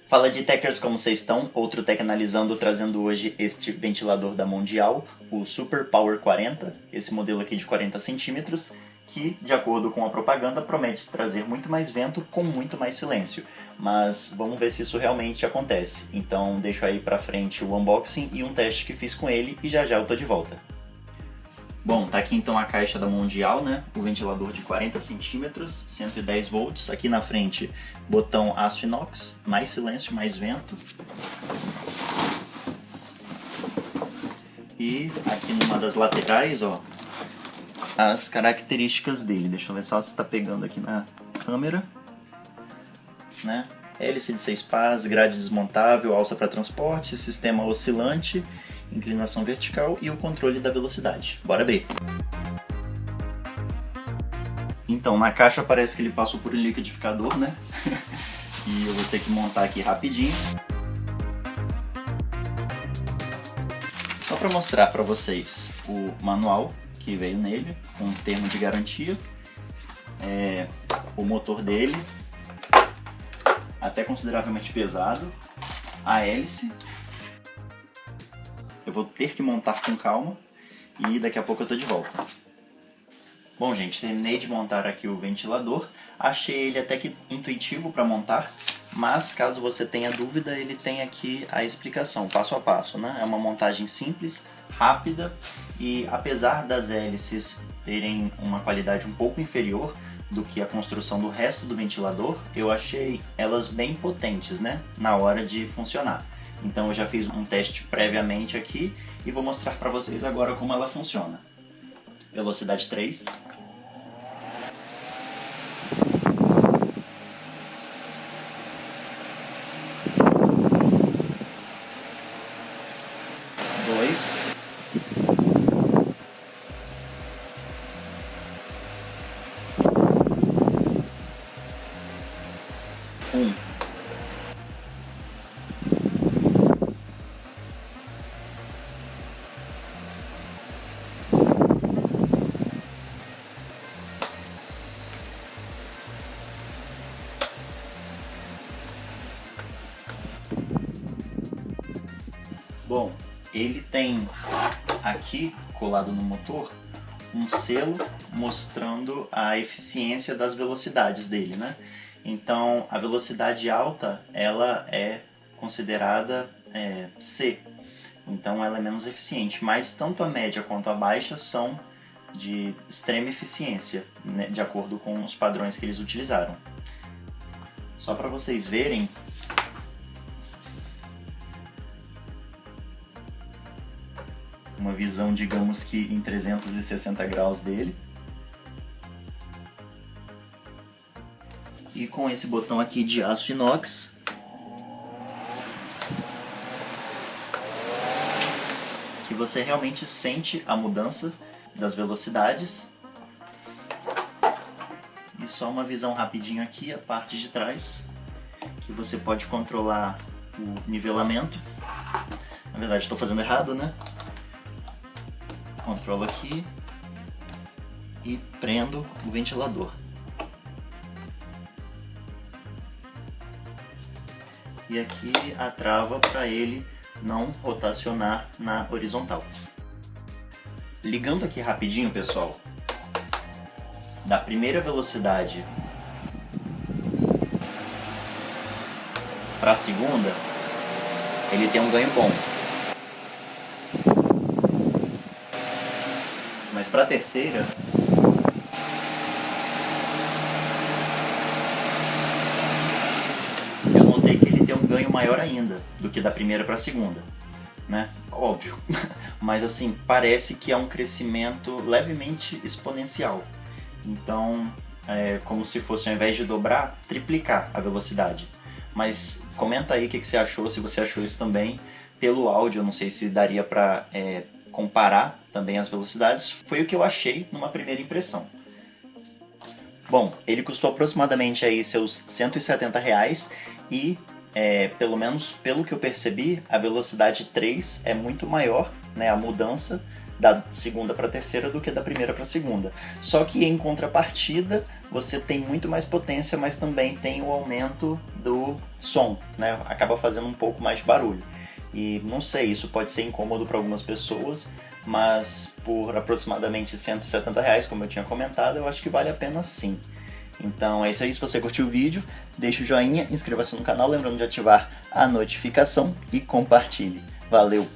Fala de techers, como vocês estão? Outro Tech Analisando trazendo hoje este ventilador da Mondial, o Super Power 40, esse modelo aqui de 40 centímetros, que, de acordo com a propaganda, promete trazer muito mais vento com muito mais silêncio. Mas vamos ver se isso realmente acontece. Então deixo aí pra frente o unboxing e um teste que fiz com ele e já já eu tô de volta. Bom, tá aqui então a caixa da Mondial, né? O ventilador de 40 centímetros, 110 volts. Aqui na frente, botão aço inox, mais silêncio, mais vento. E aqui numa das laterais, ó, as características dele. Deixa eu ver só se está pegando aqui na câmera, né? Hélice de 6 pás, grade desmontável, alça para transporte, sistema oscilante, inclinação vertical e o controle da velocidade. Bora ver! Então, na caixa parece que ele passou por um liquidificador, né? E eu vou ter que montar aqui rapidinho. Só para mostrar para vocês o manual que veio nele, com um termo de garantia, o motor dele, até consideravelmente pesado, a hélice. Eu vou ter que montar com calma e daqui a pouco eu tô de volta. Bom, gente, terminei de montar aqui o ventilador. Achei ele até que intuitivo para montar, mas caso você tenha dúvida, ele tem aqui a explicação, passo a passo, né? É uma montagem simples, rápida e apesar das hélices terem uma qualidade um pouco inferior do que a construção do resto do ventilador, eu achei elas bem potentes, né? Na hora de funcionar. Então eu já fiz um teste previamente aqui e vou mostrar para vocês agora como ela funciona. Velocidade 3. Dois. Bom, ele tem aqui colado no motor um selo mostrando a eficiência das velocidades dele, né? Então a velocidade alta ela é considerada C, então ela é menos eficiente, mas tanto a média quanto a baixa são de extrema eficiência, né, de acordo com os padrões que eles utilizaram. Só para vocês verem, uma visão, digamos que em 360 graus dele. E com esse botão aqui de aço inox, que você realmente sente a mudança das velocidades. E só uma visão rapidinho aqui, a parte de trás, que você pode controlar o nivelamento. Na verdade estou fazendo errado, né? Controlo aqui e prendo o ventilador. E aqui a trava para ele não rotacionar na horizontal. Ligando aqui rapidinho, pessoal, da primeira velocidade para a segunda, ele tem um ganho bom. Mas para a terceira, eu notei que ele tem um ganho maior ainda do que da primeira para a segunda, né? Óbvio, mas assim, parece que é um crescimento levemente exponencial. Então, é como se fosse, ao invés de dobrar, triplicar a velocidade. Mas comenta aí o que você achou, se você achou isso também. Pelo áudio, eu não sei se daria para comparar também as velocidades, foi o que eu achei numa primeira impressão. Bom, ele custou aproximadamente aí seus R$170 e, pelo menos pelo que eu percebi, a velocidade 3 é muito maior, né, a mudança da segunda para a terceira do que da primeira para a segunda. Só que em contrapartida, você tem muito mais potência, mas também tem o aumento do som, né? Acaba fazendo um pouco mais de barulho. E não sei, isso pode ser incômodo para algumas pessoas, mas por aproximadamente R$170, como eu tinha comentado, eu acho que vale a pena sim. Então é isso aí, se você curtiu o vídeo, deixa o joinha, inscreva-se no canal, lembrando de ativar a notificação e compartilhe. Valeu!